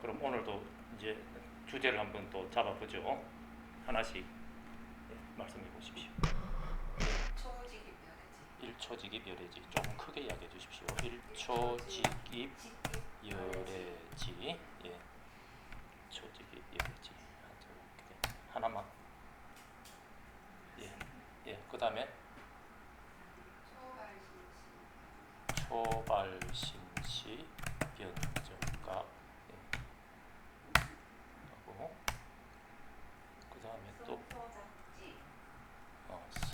그럼 오늘도 이제 주제를 한번 또 잡아보죠. 하나씩 말씀해 보십시오. 초직입 열애지. 1초 직입 열애지. 조금 크게 이야기해 주십시오. 1초 직입 열애지. 예. 초직입 열애지. 하나만. 예. 예. 그다음에 초발심시 변정각. 예. 하고 그다음에 또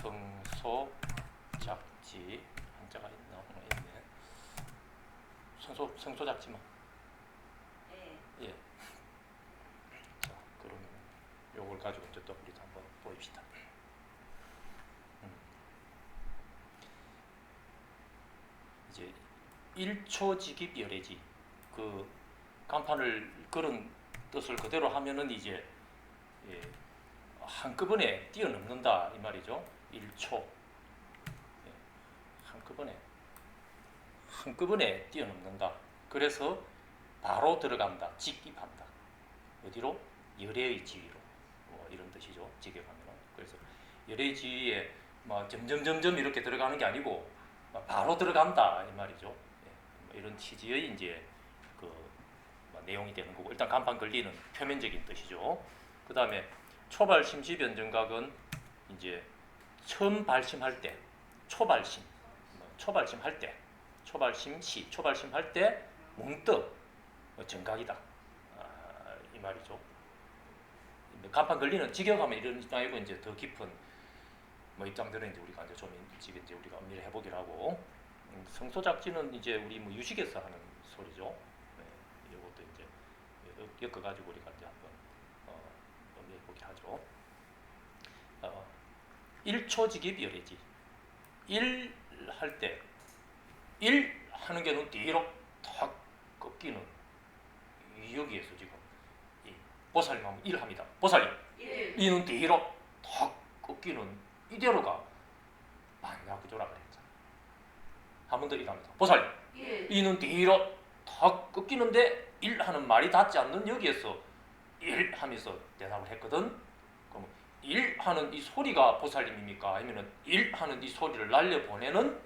성소작지. 한자가 있나? 있네. 성소작지만. 예. 자, 그러면 요걸 가지고 이제 또 우리 한번 보입시다. 이제 1초 직입 열애지. 그 간판을 그런 뜻을 그대로 하면은 이제 예, 한꺼번에 뛰어넘는다 이 말이죠. 1초. 예, 한꺼번에 뛰어넘는다. 그래서 바로 들어간다. 직입한다. 어디로? 열애의 지위로. 뭐 이런 뜻이죠. 직입하면은. 그래서 열애의 지위에 뭐 점점 이렇게 들어가는 게 아니고 바로 들어간다 이 말이죠. 예, 뭐 이런 취지의 이제 뭐 내용이 되는 거고, 일단 간판 걸리는 표면적인 뜻이죠. 그 다음에 초발심시 변정각은 이제 처음 발심할 때, 초발심할 때, 초발심할 때 문득 정각이다 이 말이죠. 간판 걸리는 직역하면 이런 입장이고, 이제 더 깊은 뭐 입장들은 이제 우리가 이제 우리가 엄밀히 해보기로 하고, 성소작지는 이제 우리 뭐 유식에서 하는 소리죠. 네, 이것도 이제 엮어가지고 우리가 이제 한번 엄밀히 해보기 하죠. 1초 직입 열애지. 1 할 때, 1 하는 게는 뒤로 탁 꺾이는, 여기에서 지금 보살님 하면 1 합니다. 보살님 1는 뒤로 탁 꺾이는 이대로가 반야구조라 그랬잖아. 한 번 더 1 합니다. 보살님 1는 뒤로 탁 꺾이는데 1 하는 말이 닿지 않는 여기에서 1 하면서 대답을 했거든. 그럼 1 하는 이 소리가 보살님입니까? 아니면 1 하는 이 소리를 날려보내는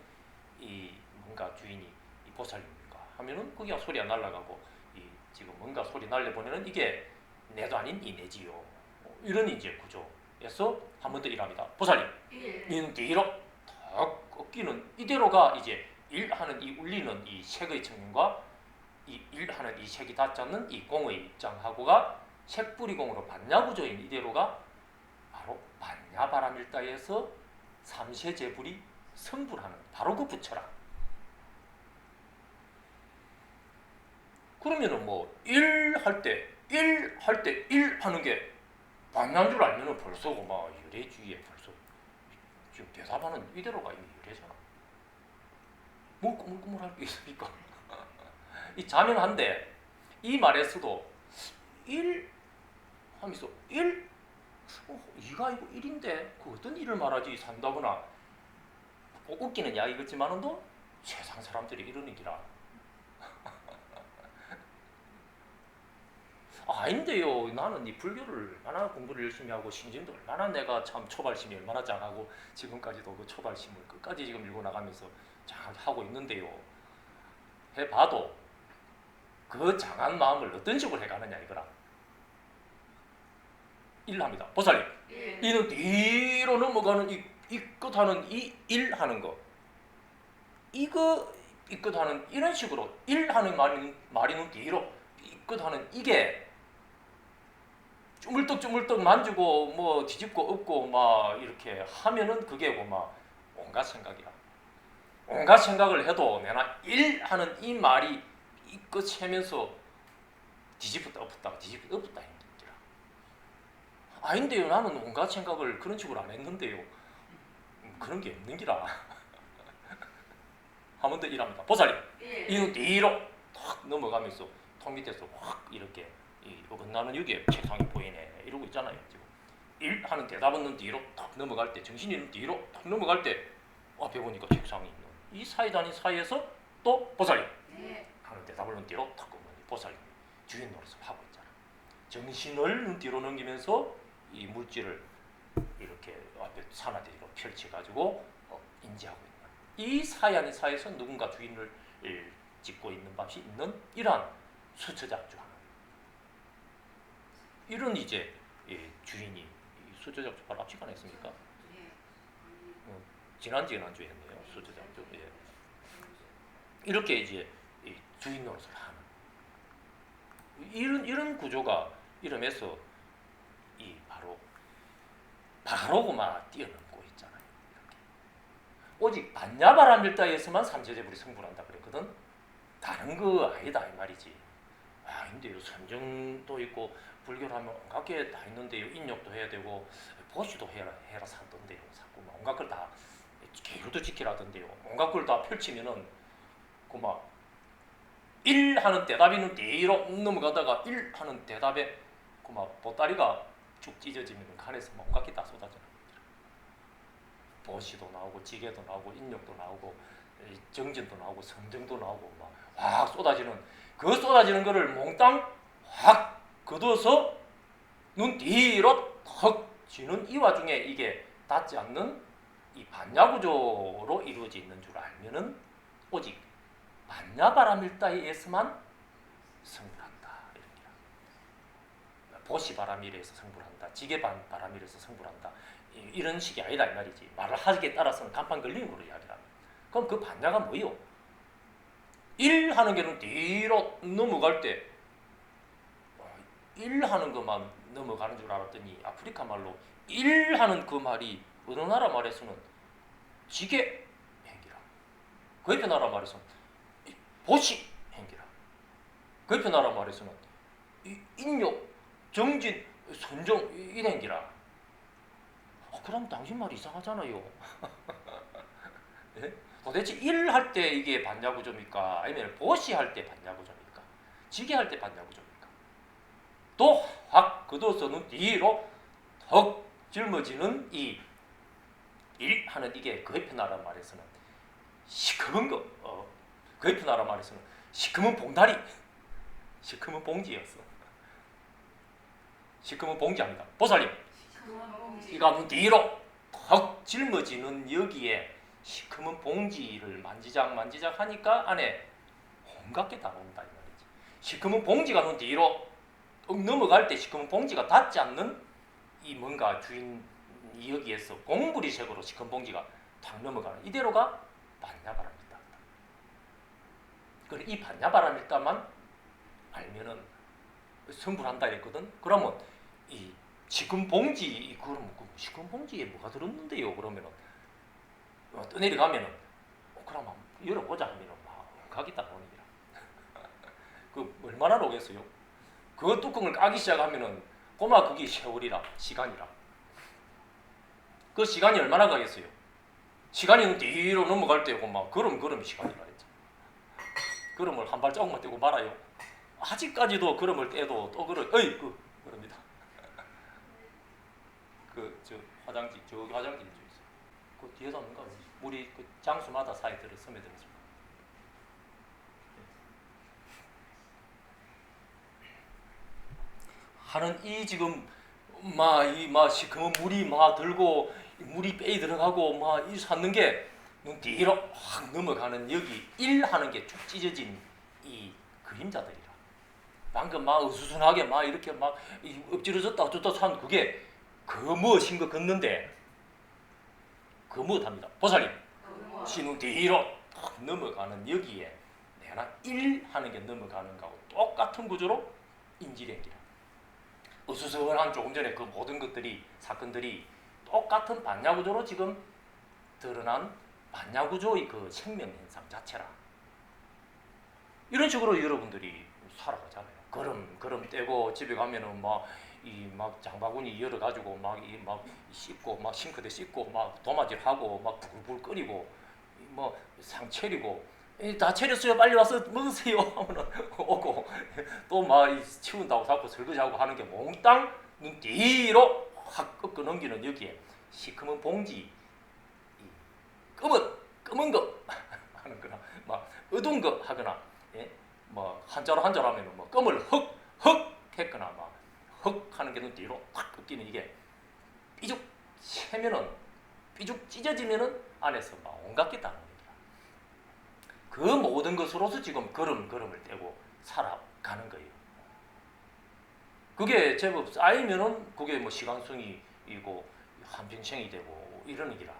이 뭔가 주인이 이 보살님입니까? 하면은 그게 소리가 날아가고, 이 지금 뭔가 소리 날려보내는 이게 내도 아닌 이 내지요. 이런 이제 구조에서 한 번 더 1 합니다. 보살님 1는 뒤로 탁 꺾이는 이대로가 이제 1 하는 이 울리는 이 색의 청년과 이 1 하는 이 색이 닿지 않는 이 공의 입장하고가 색뿌리공으로 반야구조인 이대로가 바로 반야바라밀다에서 삼세제불이 성불하는 바로 그 부처라. 그러면은 뭐 1 할 때 1 하는 게 반야인 줄 알면은 벌써 막 열애주의에 벌써 지금 대답하는 이대로가 이미 열애잖아. 뭐 꾸물꾸물할 게 있습니까? 이 자명한데, 이 말에서도 1 하면서 1? 이가 이거 1인데 그 어떤 일을 말하지 산다거나 꼭 웃기는 이야기겠지만은도 세상 사람들이 이러는 기라. 아닌데요. 나는 이 불교를 얼마나 공부를 열심히 하고 신심도 얼마나 내가 참 초발심이 얼마나 장하고 지금까지도 그 초발심을 끝까지 지금 밀고 나가면서 잘 하고 있는데요. 해봐도 그 장한 마음을 어떤 식으로 해가느냐 이거라. 1 합니다. 보살님 1은 뒤로 넘어가는 이 끝하는 이 1 하는 거, 이거 끝하는 이런 식으로 1 하는 말이는 뒤로 끝하는 이게 쭈물떡 만지고 뭐 뒤집고 엎고 막 이렇게 하면은 그게 막 온갖 생각이야. 온갖 생각을 해도 내가 1 하는 이 말이 이 끝 채면서 뒤집었다 엎었다 힘들더라. 아닌데요. 나는 온갖 생각을 그런 식으로 안 했는데요. 그런 게 없는 기라. 한 번 더 1 합니다. 보살님 1은 뒤로 탁 넘어가면서 통 밑에서 확 이렇게 어긋나는 여기에 책상이 보이네 이러고 있잖아요. 지금 1 하는 대답은 뒤로 탁 넘어갈 때, 정신이 뒤로 탁 넘어갈 때 앞에 보니까 책상이 있는 이 사이단위 사이에서 또 보살님 하는 대답을 뒤로 탁 보살님 주인 노릇을 하고 있잖아. 정신을 눈 뒤로 넘기면서 이 물질을 이렇게 앞에 산화대로 펼쳐가지고 인지하고 있는 이 사야니 사에서 누군가 주인을 짓고 있는 밥이 있는 이러한 수처작주하는 이런 이제 주인이 수처작주 바로 앞 시간에 했습니까? 지난주에 했네요. 수처작주. 예. 이렇게 이제 주인 노릇을 하는 이런 구조가 이러면서 이 바로고만 뛰어넘고 있잖아요. 이렇게. 오직 반야바라밀다에서만 삼세제불이 성불한다 그랬거든. 다른 거 아니다 이 말이지. 아 근데요 선정도 있고 불교라면 온갖 게 다 있는데요. 인욕도 해야 되고 보시도 해라 산던데요. 자꾸 온갖 걸 다 계율도 지키라던데요. 온갖 걸 다 펼치면은 그막 1 하는 대답이는 뒤로 넘어가다가 1 하는 대답에 그막 보따리가 쭉 찢어지면 간에서 온갖 게 다 쏟아져요. 보시도 나오고 지게도 나오고 인욕도 나오고 정진도 나오고 성정도 나오고 막 확 쏟아지는 그 쏟아지는 거를 몽땅 확 걷어서 눈 뒤로 턱 쥐는 이 와중에 이게 닿지 않는 이 반야구조로 이루어져 있는 줄 알면은 오직 반야바라밀다에서만 성불한다. 보시바라밀에서 성불한다. 지게바라밀에서 성불한다. 이런 식이 아니다 이 말이지. 말을 하기에 따라서는 간판 걸리는 거로 이야기를 합니다. 그럼 그 반야가 뭐요? 1 하는 게는 뒤로 넘어갈 때 1 하는 것만 넘어가는 줄 알았더니 아프리카 말로 1 하는 그 말이 어느 나라 말에서는 지게 행기라. 그 옆에 나라 말에서는 보시 행기라. 그 옆에 나라 말에서는 인욕, 정진, 선정 이 행기라. 그럼 당신 말이 이상하잖아요. 네? 도대체 1 할 때 이게 반야구조입니까? 아니면 보시 할 때 반야구조입니까? 지게 할 때 반야구조입니까? 또 확 걷어서 눈 뒤로 턱 짊어지는 이 1 하는 이게 그 옆에 나라 말에서는 시커먼 거, 그 옆에 나라 말에서는 시커먼 봉다리, 시커먼 봉지였어. 시커먼 봉지 아니다. 보살님, 이가 눈 뒤로 턱 짊어지는 여기에 시커먼 봉지를 만지작 하니까 안에 온갖 게 다 나온다 이 말이지. 시커먼 봉지가 눈 뒤로 넘어갈 때 시커먼 봉지가 닿지 않는 이 뭔가 주인 여기에서 공부리색으로 시커먼 봉지가 탁 넘어가는 이대로가 반야바라밀다. 그래 이 반야바라밀다만 알면은 성불한다 했거든. 그러면 이 시커먼 봉지 그럼 시커먼 봉지에 뭐가 들었는데요? 그러면은 떠내려 가면은 그럼 한번 열어보자 하면은 막 가기 딱 오는 기라. 그 얼마나 오겠어요? 그 뚜껑을 까기 시작하면은 고마 그게 세월이라 시간이라. 그 시간이 얼마나 가겠어요? 시간이 뒤로 넘어갈 때고 막 걸음 시간이라 했죠. 걸음을 한 발자국만 떼고 말아요. 아직까지도 걸음을 떼도 또 그럽니다. 그 저 화장지 저 화장지 그 뒤에도 없는가? 우리 그 장수마다 사이 들어 스며들었습니다. 하는 이 지금 막 시커먼 물이 막 들고 물이 빼이 들어가고 막 이 솟는 게 눈 뒤로 확 넘어가는 여기 1 하는 게 쭉 찢어진 이 그림자들이라. 방금 막 으스스하게 막 이렇게 막 엎질러졌다 어쩌다 산 그게 그 무엇인 거 걷는데 그 무엇합니다. 보살님 신우 뒤로 탁 넘어가는 여기에 내가 1 하는 게 넘어가는 거하고 똑같은 구조로 인지력이라. 으스스한 조금 전에 그 모든 것들이 사건들이 똑같은 반야구조로 지금 드러난 반야구조의 그 생명 현상 자체라. 이런 식으로 여러분들이 살아가잖아요. 걸음 떼고 집에 가면은 막 장바구니 열어가지고 막 씻고 막 싱크대 씻고 막 도마질하고 막 불불 끓이고 뭐 상 차리고 다 차렸어요 빨리 와서 먹으세요 하면은 오고 또 막 치운다고 자꾸 설거지하고 하는 게 몽땅 눈 뒤로 확 꺾어 넘기는 여기에 시커먼 봉지 검은 거 하는 거나 막 어두운 거 하거나 예? 뭐 한자로 하면은 뭐 껌을 흑 하는 게 눈 뒤로 탁 꺾이는 이게 삐죽 채면은 삐죽 찢어지면은 안에서 막 온갖 게 다 나옵니다. 그 모든 것으로서 지금 걸음을 떼고 살아가는 거예요. 그게 제법 쌓이면은 그게 뭐 시간성이고 한평생이 되고 이러는 기라.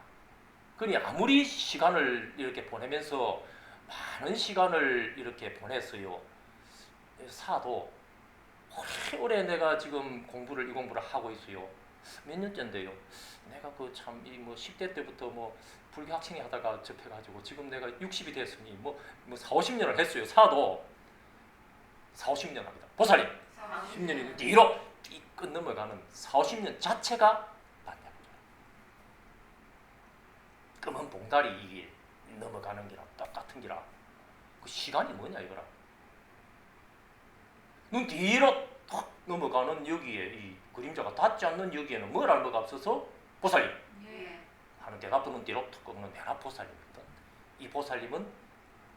그러니 아무리 시간을 이렇게 보내면서 많은 시간을 이렇게 보냈어요. 사도 오래 내가 지금 이 공부를 하고 있어요. 몇 년째인데요. 내가 그 참 이 뭐 10대 때부터 뭐 불교 학생이 하다가 접해가지고 지금 내가 60이 됐으니 뭐 4, 50년을 했어요. 사도 4, 50년 합니다. 보살님 10년이 뒤로 삐끗 넘어가는 4, 50년 자체가 반야구죠. 검은 봉다리 이게 넘어가는 기라 똑같은 기라. 그 시간이 뭐냐 이거라. 눈 뒤로 탁 넘어가는 여기에 이 그림자가 닿지 않는 여기에는 뭘 알바가 없어서 보살님 하는 대답도 눈 뒤로 탁 꺾는 대답 보살님이거든. 이 보살님은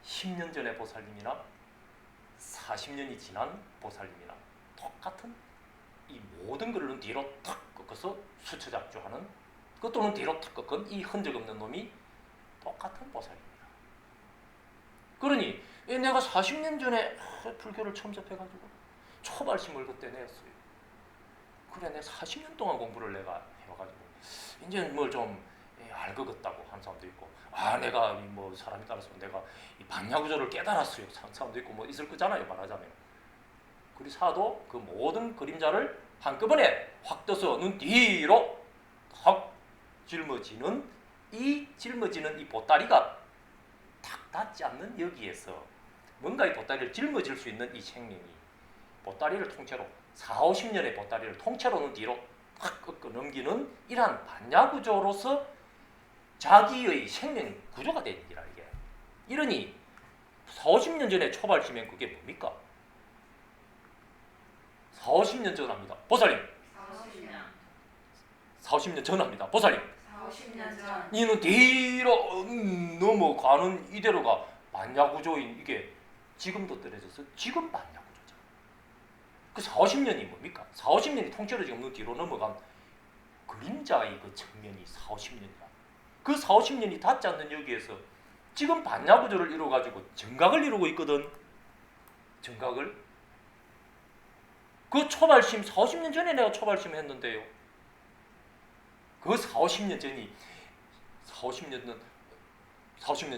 10년 전의 보살님이나 40년이 지난 보살님이나 똑같은 이 모든 것을 눈 뒤로 탁 꺾어서 수처작주하는 그것도 눈 뒤로 탁 꺾은 이 흔적 없는 놈이 똑같은 보살님이다. 그러니 내가 40년 전에 불교를 처음 접해가지고 초발심을 그때 냈어요. 그래 내가 40년 동안 공부를 내가 해와가지고 이제 뭘 좀 알 것 같다고 하는 사람도 있고 내가 뭐 사람에 따라서 내가 이 반야구조를 깨달았어요 하는 사람도 있고 뭐 있을 거잖아요 말하자면. 그리 사도 그 모든 그림자를 한꺼번에 확 떠서 눈 뒤로 확 짊어지는 이 보따리가 탁 닿지 않는 여기에서 뭔가 이 보따리를 짊어질 수 있는 이 생명이 보따리를 통째로 4, 50년의 보따리를 통째로 눈 뒤로 탁 꺾어 넘기는 이러한 반야구조로서 자기의 생명 구조가 되는 기라 이게. 이러니 4, 50년 전에 초발심엔 그게 뭡니까? 4, 50년 전 합니다. 보살님. 4, 50년 전 합니다. 보살님. 4, 50년 전. 이는 뒤로 넘어가는 이대로가 반야구조인 이게 지금도 떨어져서 지금 반야구조죠. 그 4, 50년이 뭡니까? 4, 50년이 통째로 지금 눈 뒤로 넘어간 그림자의 그 측면이 4, 50년이다. 그 4, 50년이 닿지 않는 여기에서 지금 반야구조를 이루어가지고 정각을 이루고 있거든. 정각을. 그 초발심 4, 50년 전에 내가 초발심 했는데요. 그 4, 50년 전이 4, 50년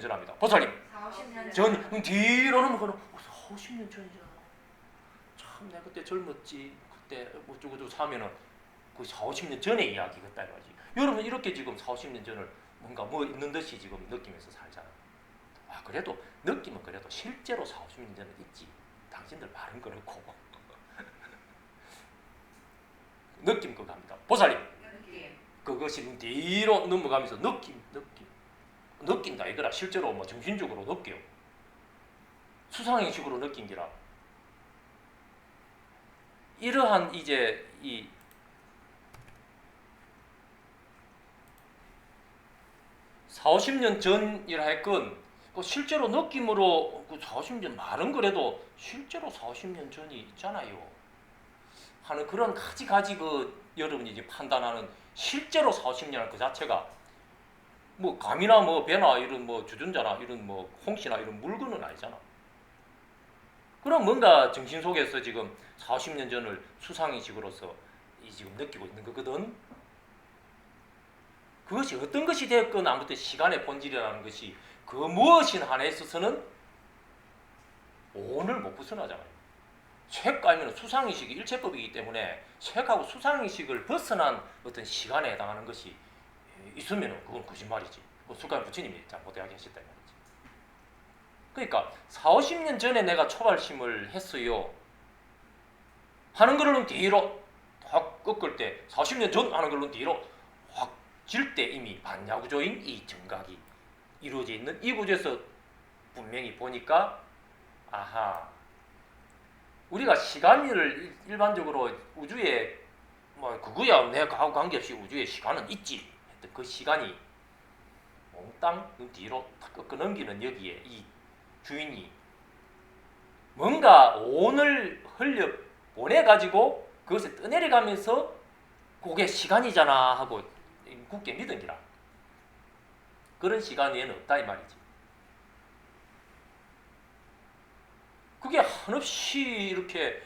전 합니다. 보살님. 4, 50년 전 뒤로 넘어가는 4, 50년 전이잖아. 참 내가 그때 젊었지. 그때 어쩌고저쩌고 사면은 그 4, 50년 전의 이야기 같다 이거지. 여러분 이렇게 지금 4, 50년 전을 뭔가 뭐 있는 듯이 지금 느끼면서 살잖아. 그래도 느낌은 그래도 실제로 4, 50년 전에 있지. 당신들 말은 그렇고 느낌 그거 합니다. 보살님. 그것이 뒤로 넘어가면서 느낀다 이거라. 실제로 뭐 정신적으로 느껴요. 수상행식으로 느낀기라. 이러한 이제 이 4, 50년 전이라 했건 실제로 느낌으로 그 4, 50년 말은 그래도 실제로 4, 50년 전이 있잖아요. 하는 그런 가지 그 여러분이 이제 판단하는 실제로 4, 50년 그 자체가 뭐 감이나 뭐 배나 이런 뭐 주전자나 이런 뭐 홍시나 이런 물건은 아니잖아. 그럼 뭔가 정신 속에서 지금 4, 50년 전을 수상의식으로서 지금 느끼고 있는 거거든. 그것이 어떤 것이 되었건 아무튼 시간의 본질이라는 것이 그 무엇인 한에 있어서는 오늘 못 벗어나잖아요. 쇠가 아니면 수상의식이 일체법이기 때문에 쇠하고 수상의식을 벗어난 어떤 시간에 해당하는 것이 있으면 그건 거짓말이지. 술가면 부처님이 잘못하게 하셨다 이 말이지. 그러니까 4, 50년 전에 내가 초발심을 했어요 하는 거는 뒤로 확 꺾을 때 40년 전 하는 거는 뒤로 확 질 때 이미 반야구조인 이 정각이 이루어져 있는 이 구조에서 분명히 보니까 아하, 우리가 시간을 일반적으로 우주에 뭐 그거야 내가 관계없이 우주에 시간은 있지 했던 그 시간이 몽땅 뒤로 탁 꺾어 넘기는 여기에 이 주인이 뭔가 온을 흘려 보내가지고 그것에 떠내려가면서 그게 시간이잖아 하고 굳게 믿은 기라. 그런 시간에는 없다 이 말이지. 그게 한없이 이렇게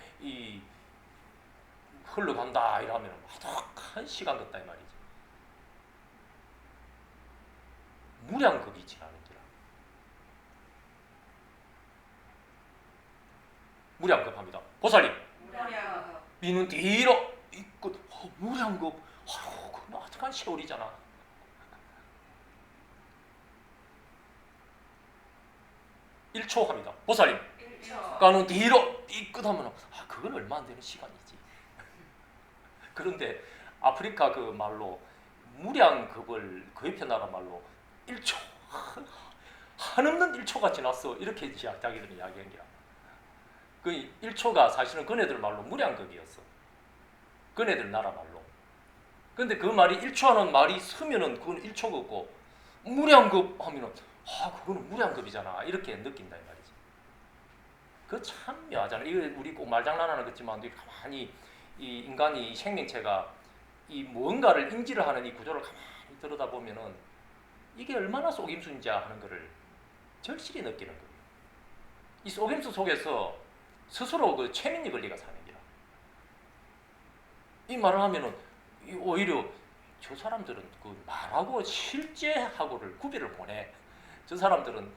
흘러간다 이러면 아득한 시간 같다 이 말이지. 무량겁이 지나는 기라. 무량겁합니다. 보살님 무량. 이는 뒤로 있고 무량겁. 그건 아득한 세월이잖아. 일초합니다. 보살님 1초. 가는 뒤로 삐끗하면 그건 얼마 안 되는 시간이지. 그런데 아프리카 그 말로 무량급을 그 옆에 나라 말로 1초 한없는 1초가 지났어 이렇게 자기들은 이야기한 거야. 그 1초가 사실은 그네들 말로 무량급이었어. 그네들 나라 말로. 근데 그 말이 1초 하는 말이 서면은 그건 1초가 없고 무량급 하면은 그거는 무량급이잖아 이렇게 느낀다 이 말이지. 그 참 묘하잖아. 이거 우리 꼭 말장난하는 거지만 가만히 이 인간이 생명체가 이 뭔가를 인지를 하는 이 구조를 가만히 들여다보면은 이게 얼마나 속임수인지 하는 것을 절실히 느끼는 거예요. 이 속임수 속에서 스스로 그 최민희 권리가 사는 거야. 이 말을 하면은 오히려 저 사람들은 그 말하고 실제하고를 구별을 못해. 저 사람들은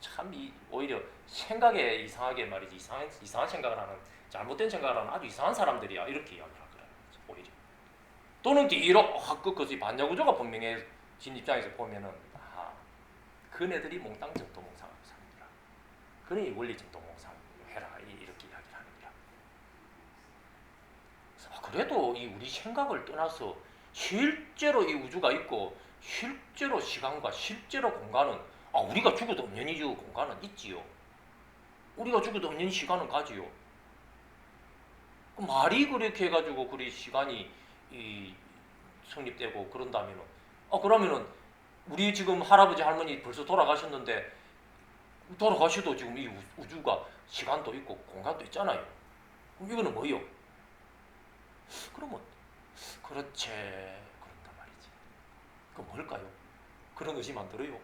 참 오히려 생각에 이상하게 말이지 이상한 생각을 하는 잘못된 생각을 하는 아주 이상한 사람들이야 이렇게 이야기를 하더라고요. 오히려 또는 뒤로 그것이 반야구조가 분명해진 입장에서 보면은 그네들이 몽땅 전도몽상하고 사는 거라. 그러니 원리 전도몽상 해라 이렇게 이야기를 하는 거라. 그래도 이 우리 생각을 떠나서 실제로 이 우주가 있고 실제로 시간과 실제로 공간은 우리가 죽어도 없는 이 공간은 있지요. 우리가 죽어도 없는 시간은 가지요. 말이 그렇게 해가지고 그리 시간이 성립되고 그런다면은 그러면은 우리 지금 할아버지 할머니 벌써 돌아가셨는데 돌아가셔도 지금 이 우주가 시간도 있고 공간도 있잖아요. 그럼 이거는 뭐요? 그러면 그렇지 그런단 말이지. 그 뭘까요? 그런 의심 안 들어요?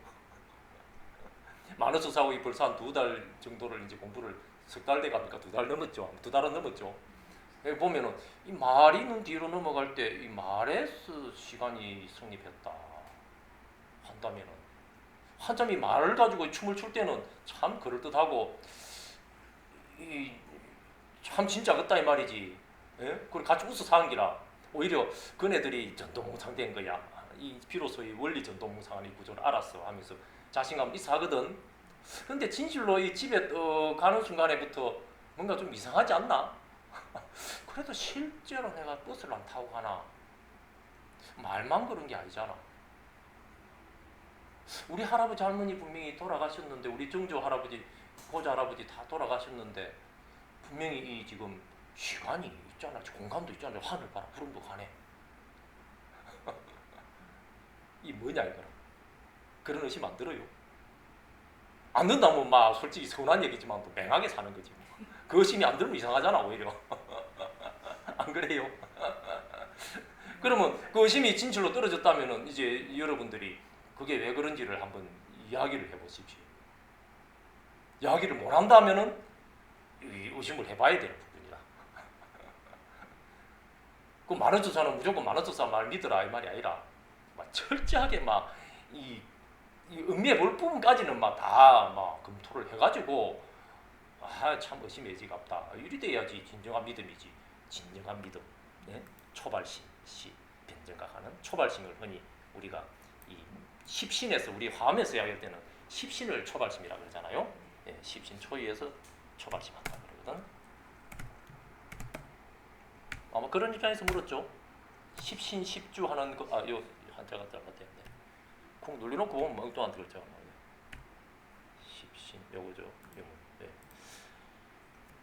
만화수사하고 벌써 한 2달 정도를 이제 공부를 석 달 돼 갑니까? 2달 넘었죠. 2달은 넘었죠. 여기 보면은 이 말이는 뒤로 넘어갈 때 이 말에서 시간이 성립했다 한다면은 한참이 말을 가지고 춤을 출 때는 참 그럴듯하고 참 진짜 같다 이 말이지. 예? 그리고 같이 웃어 사는 기라. 오히려 그네들이 전도몽상된 거야. 비로소 이 원리 전도몽상의 구조를 알았어 하면서 자신감 있어 하거든. 근데 진실로 이 집에 가는 순간에부터 뭔가 좀 이상하지 않나? 그래도 실제로 내가 버스를 안 타고 가나? 말만 그런 게 아니잖아. 우리 할아버지 할머니 분명히 돌아가셨는데 우리 정조 할아버지 고조 할아버지 다 돌아가셨는데 분명히 이 지금 시간이 있잖아. 공간도 있잖아. 하늘 봐라. 구름도 가네. 이 뭐냐 이거라. 그런 의심 안 들어요? 안 든다면 막 솔직히 서운한 얘기지만 또 맹하게 사는 거지. 그 의심이 안 들면 이상하잖아 오히려. 안 그래요? 그러면 그 의심이 진실로 떨어졌다면은 이제 여러분들이 그게 왜 그런지를 한번 이야기를 해보십시오. 이야기를 못 한다면은 의심을 해봐야 되는 부분이다. 그 만원조사는 무조건 만원조사 말 믿으라 이 말이 아니라 막 철저하게 막 이 음미해 볼 부분까지는 막 다 막 검토를 해가지고 참 의심의 지갑다. 이리 돼야지 진정한 믿음이지. 진정한 믿음. 네? 초발심, 변정각하는 초발심을 흔히 우리가 이 십신에서 우리 화엄에서 이야기할 때는 십신을 초발심이라고 그러잖아요. 예, 십신 초위에서 초발심한다 그러거든. 아마 그런 입장에서 물었죠. 십신 십주 하는 거, 요 한자가 잘못됐네. 콩 눌러놓고 보면 엉뚱한 글자가 나와요. 십신 요거죠. 요거. 네.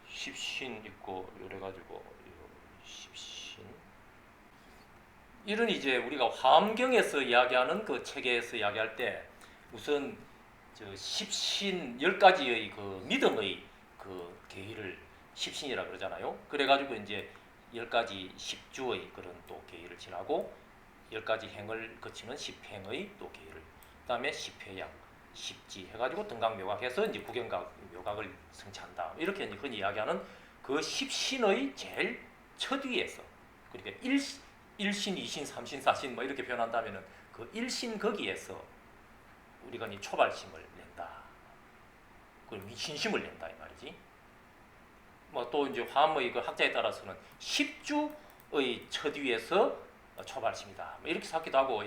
십신 있고 요래가지고 십신. 이런 이제 우리가 화엄경에서 이야기하는 그 체계에서 이야기할 때 우선 십신 10가지의 그 믿음의 그 계의를 십신이라 그러잖아요. 그래가지고 이제 10가지 10주의 그런 또 계율을 지나고 10가지 행을 거치는 10행의 또 계율을 그다음에 10회양, 10지 해가지고 등각묘각해서 이제 구경각 묘각을 성취한다. 이렇게 이제 흔히 이야기하는 그 10신의 제일 첫 위에서 그러니까 1신, 2신, 3신, 4신 뭐 이렇게 표현한다면은 그 1신 거기에서 우리가 이 초발심을 낸다. 그럼 신심을 낸다 이 말이지. 뭐 또 이제 화엄의 그 학자에 따라서는 10주의 첫 위에서 초발심이다. 뭐 이렇게 삭기도 하고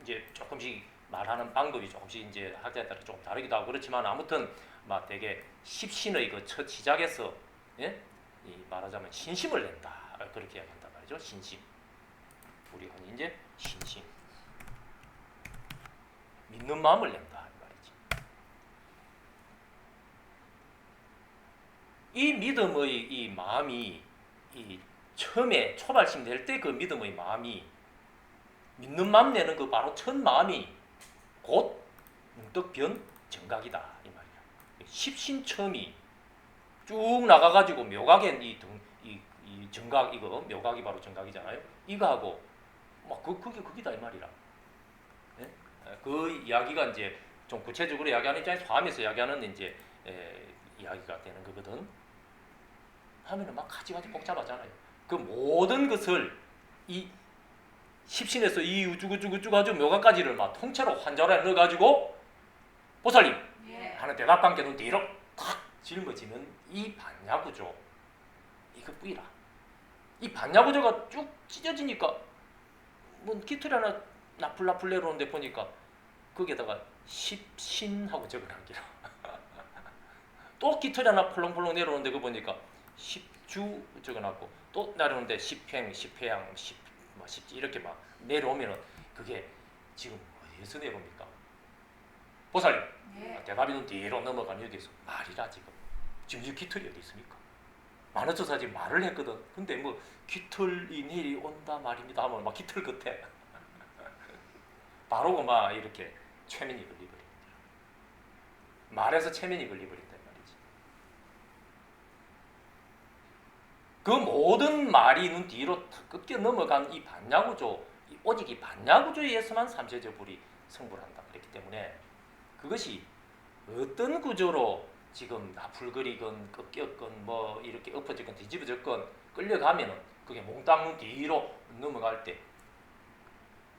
이제 조금씩 말하는 방법이 조금씩 이제 학자에 따라 조금 다르기도 하고 그렇지만 아무튼 막 되게 10신의 그 첫 시작에서 예? 이 말하자면 신심을 낸다. 그렇게 이야기한단 말이죠. 신심. 우리 흔히 이제 신심. 믿는 마음을 낸다 이 말이지. 이 믿음의 이 마음이 이 처음에 초발심 낼 때 그 믿음의 마음이 믿는 마음 내는 그 바로 첫 마음이 곧 문득변 정각이다 이 말이야. 십신 처음이 쭉 나가가지고 묘각엔 이 정각 이거 묘각이 바로 정각이잖아요. 이거하고 막 그게 그기다 이 말이라. 네? 그 이야기가 이제 좀 구체적으로 이야기하는 입장에서 화엄에서 이야기하는 이제 이야기가 되는 거거든. 하면은 막 가지가지 복잡하잖아요. 그 모든 것을 이 십신에서 이 우쭈구쭈구쭈 가지고 묘각까지를 막 통째로 환자로에 넣어가지고 보살님 예. 하는 대답관계 눈 뒤로 탁 짊어지는 이 반야구조 이거 뿌이라. 이 반야구조가 쭉 찢어지니까 뭐 깃털이 하나 나풀나풀 내려오는데 보니까 거기에다가 십신하고 적어놨기라. 또 깃털이 하나 펄렁펄렁 내려오는데 그 보니까 십주 적어놨고 또 내려오는데 십행, 십회양, 십지 이렇게 막 내려오면은 그게 지금 어디에서 내려옵니까? 보살님 예. 대답이 눈 뒤로 넘어가는 여기서 말이라 지금 이 깃털이 어디 있습니까? 만화조사 지금 말을 했거든. 근데 뭐 깃털이 내리 온다 말입니다 하면 막 깃털 끝에 바로 막 이렇게 최면이 걸리버립니다. 말에서 최면이 걸리버린단 말이지. 그 모든 말이 눈 뒤로 꺾여 넘어간 이 반야구조, 오직 이 반야구조에 의해서만 삼세저 불이 성불한다. 그렇기 때문에 그것이 어떤 구조로 지금 나풀거리건 꺾였건 뭐 이렇게 엎어졌건 뒤집어졌건 끌려가면은 그게 몽땅 눈 뒤로 넘어갈 때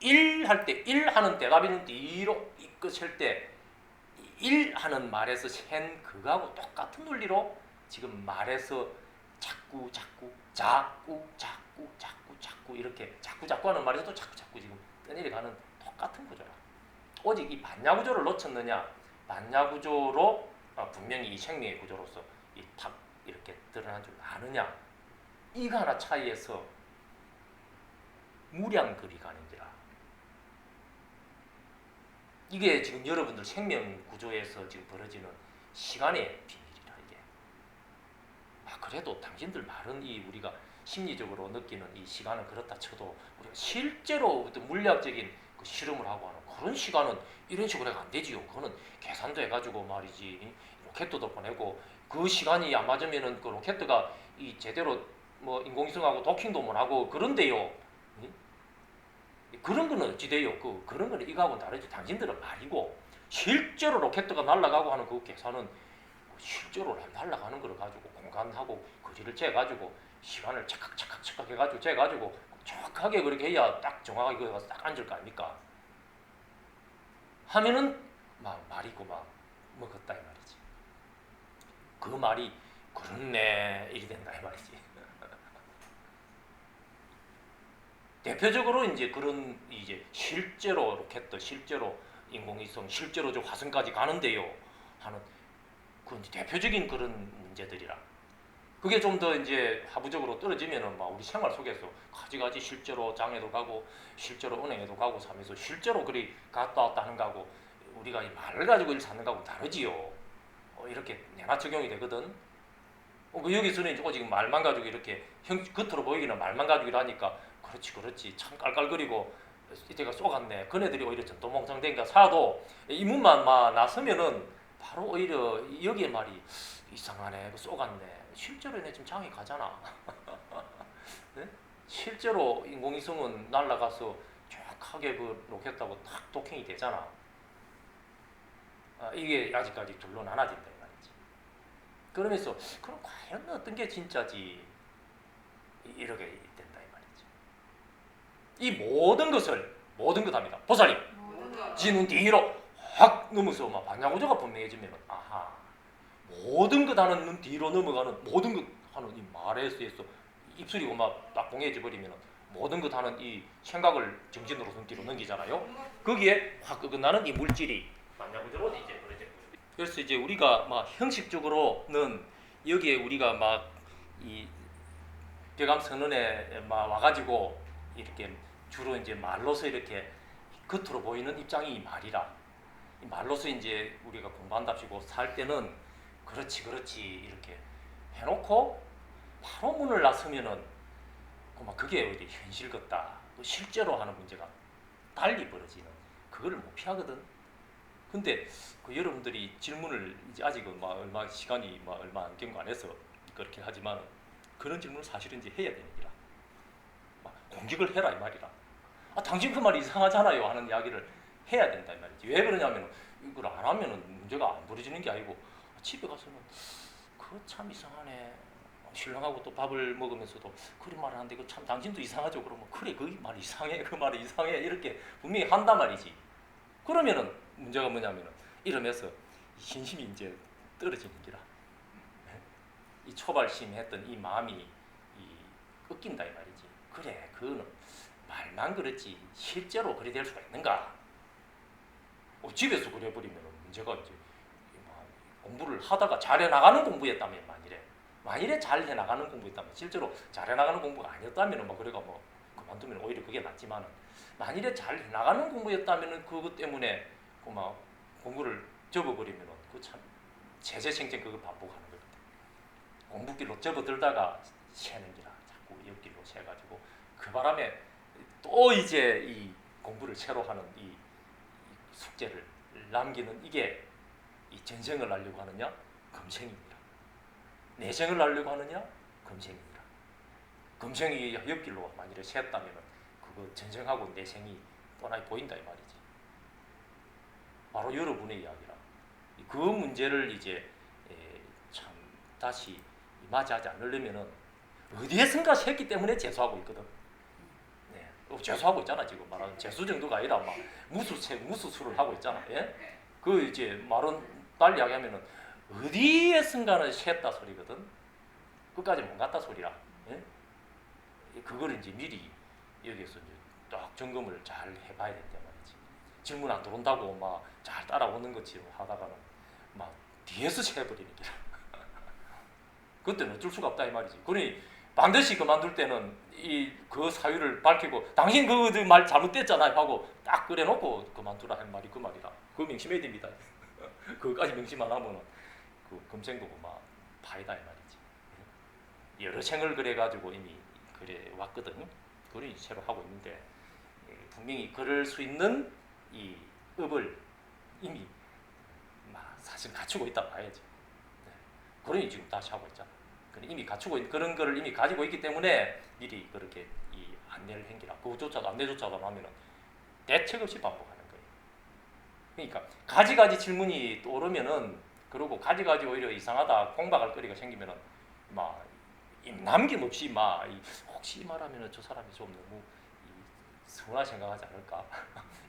1 할 때 1 하는 대답이는 뒤로 이끌 때 1 하는 말에서 센 그거하고 똑같은 논리로 지금 말에서 자꾸 이렇게 자꾸 하는 말에서도 자꾸 지금 떠내려가는 똑같은 구조라. 오직 이 반야구조를 놓쳤느냐, 반야구조로 분명히 이 생명의 구조로서 이 탁 이렇게 드러난 줄 아느냐, 이거 하나 차이에서 무량거리가 아닌지라. 이게 지금 여러분들 생명 구조에서 지금 벌어지는 시간의 비밀이라 이게. 그래도 당신들 말은 이 우리가 심리적으로 느끼는 이 시간은 그렇다 쳐도 우리가 실제로 어떤 물리학적인 그 실험을 하고 하는 그런 시간은 이런 식으로 해가 안 되지요. 그거는 계산도 해가지고 말이지. 로켓도 보내고 그 시간이 안 맞으면은 그 로켓가 이 제대로 뭐 인공위성하고 도킹도 못 하고 그런데요. 그런 거는 어찌 돼요? 그런 거는 이거하고는 다르지. 당신들은 말이고 실제로 로켓가 날아가고 하는 그 계산은 실제로 날아가는 걸 가지고 공간하고 거리를 재가지고 시간을 착각 해가지고 재가지고 정확하게 그렇게 해야 딱 정확하게 거기 가서 딱 앉을 거 아닙니까? 하면은 막 말이고 막 먹었다 이 말이지. 그 말이 그렇네 이리 된다 이 말이지. 대표적으로 이제 그런 이제 실제로 로켓, 실제로 인공위성, 실제로 저 화성까지 가는데요 하는 그 대표적인 그런 문제들이라. 그게 좀 더 이제 하부적으로 떨어지면은 막 우리 생활 속에서 가지가지 실제로 장에도 가고 실제로 은행에도 가고 하면서 실제로 그리 갔다 왔다 하는 거하고 우리가 이 말을 가지고 일 찾는 거하고 다르지요. 이렇게 내나 적용이 되거든. 그 여기서는 이제 지금 말만 가지고 이렇게 겉으로 보이기는 말만 가지고 이러니까 그렇지 참 깔깔거리고 이때가 쏘갔네. 그네들이 오히려 전도몽상된가 사도 이 문만 막 나서면은 바로 오히려 여기에 말이 이상하네, 쏘갔네. 실제로 내 지금 장이 가잖아. 네? 실제로 인공위성은 날아가서 정확하게 그 로켓하고 딱 도킹이 되잖아. 이게 아직까지 둘로 나눠진다 이 말이지. 그러면서 그럼 과연 어떤 게 진짜지? 이렇게 된다 이 말이지. 이 모든 것 합니다. 보살님, 지눈 뒤로 확 넘어서 막 반야고저가 분명해지면 아하, 모든 것 하는 눈 뒤로 넘어가는 모든 것 하는 이 말에서 입술이 막 딱봉해져 버리면 모든 것 하는 이 생각을 정신으로 눈 뒤로 넘기잖아요. 거기에 확 끝나는 이 물질이 반야고저로 이제 그러죠. 그래서 이제 우리가 막 형식적으로는 여기에 우리가 막 이 벽암선언에 막 와가지고 이렇게 주로 이제 말로서 이렇게 겉으로 보이는 입장이 이 말이라. 이 말로서 이제 우리가 공부한답시고 살 때는 그렇지 이렇게 해놓고 바로 문을 나서면은 그게 어디 현실 같다. 실제로 하는 문제가 달리 벌어지는 그거를 못 피하거든. 근데 여러분들이 질문을 이제 아직은 막 얼마 시간이 막 얼마 안 경과 안 해서 그렇게 하지만 그런 질문을 사실은 이제 해야 되는 기라. 공격을 해라 이 말이라. 당신 그 말이 이상하잖아요 하는 이야기를 해야 된다 이 말이지. 왜 그러냐면 이걸 안 하면은 문제가 안 벌어지는 게 아니고 집에 가서는 그거 참 이상하네. 신랑하고 또 밥을 먹으면서도 그런 말을 하는데 참 당신도 이상하죠. 그러면 그래 그 말 이상해 그 말이 이상해 이렇게 분명히 한단 말이지. 그러면은 문제가 뭐냐면은 이러면서 신심이 이제 떨어지는 기라. 이 초발심했던 이 마음이 꺾인다 이 말이지. 그래 그거는 말만 그렇지 실제로 그래 될 수가 있는가? 집에서 그래 버리면 문제가 이제 공부를 하다가 잘해 나가는 공부였다면 만일에 잘해 나가는 공부였다면 실제로 잘해 나가는 공부가 아니었다면은 그래가 그만두면 오히려 그게 낫지만은 만일에 잘해 나가는 공부였다면은 그것 때문에 공부를 접어버리면은 그 참 재재생생 그걸 반복하는 거거든. 공부길로 접어들다가 새는 기라 자꾸 옆길로 새가지고 그 바람에 또 이제 이 공부를 새로 하는 이 숙제를 남기는 이게 이 전생을 하려고 하느냐 금생입니다. 내생을 하려고 하느냐 금생입니다. 금생이 옆길로 만일에 샜다면 그거 전생하고 내생이 뻔하게 보인다 이 말이지. 바로 여러분의 이야기라. 그 문제를 이제 참 다시 맞이하지 않으려면은 어디에선가 샜기 때문에 재수하고 있거든. 재수하고 있잖아 지금 말하는 재수 정도가 아니라 막 무수수를 하고 있잖아. 예? 그 이제 말은 달리 이야기하면은 어디에선가는 샜다 소리거든. 끝까지 못 갔다 소리라. 예? 그걸 이제 미리 여기서 이제 딱 점검을 잘 해봐야 된다 말이지. 질문 안 들어온다고 막 잘 따라오는 것처럼 하다가는 막 뒤에서 새버리는 게라. 그때는 어쩔 수가 없다 이 말이지. 그러니 반드시 그만둘 때는 그 사유를 밝히고 당신 그 말 잘못됐잖아요 하고 딱 그래놓고 그만두라 할 말이 그 말이다. 그거 명심해야 됩니다. 그거까지 명심 안 하면은 그 금생도 막 파이다 이 말이지. 여러 생을 그래가지고 이미 그래 왔거든. 그걸 새로 하고 있는데 분명히 그럴 수 있는 이 업을 이미 사실 갖추고 있다 봐야지. 그러니 지금 다시 하고 있잖아. 이미 갖추고 있는 그런 거를 이미 가지고 있기 때문에 미리 그렇게 이 안내를 행기라. 그조차도 안내조차도 하면은 대책 없이 반복하는 거예요. 그러니까 가지가지 질문이 오르면은 그러고 가지가지 오히려 이상하다 공박할 거리가 생기면은 막 남김없이 혹시 말하면은 저 사람이 좀 너무 서운하게 생각하지 않을까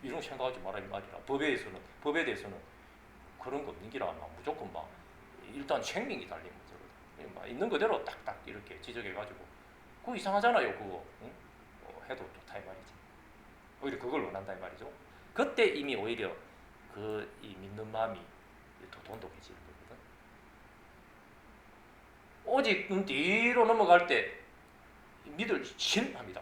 이런 생각하지 마라 이 말이라. 법에 대해서는 그런 거 없는 기라 무조건 일단 생명이 달린 문제거든. 있는 그대로 딱딱 이렇게 지적해가지고 그거 이상하잖아요 그거. 응? 해도 좋다 이 말이지. 오히려 그걸 원한다 이 말이죠. 그때 이미 오히려 이 믿는 마음이 더 돈독해지는 거거든. 오직 눈 뒤로 넘어갈 때 믿을 신합니다.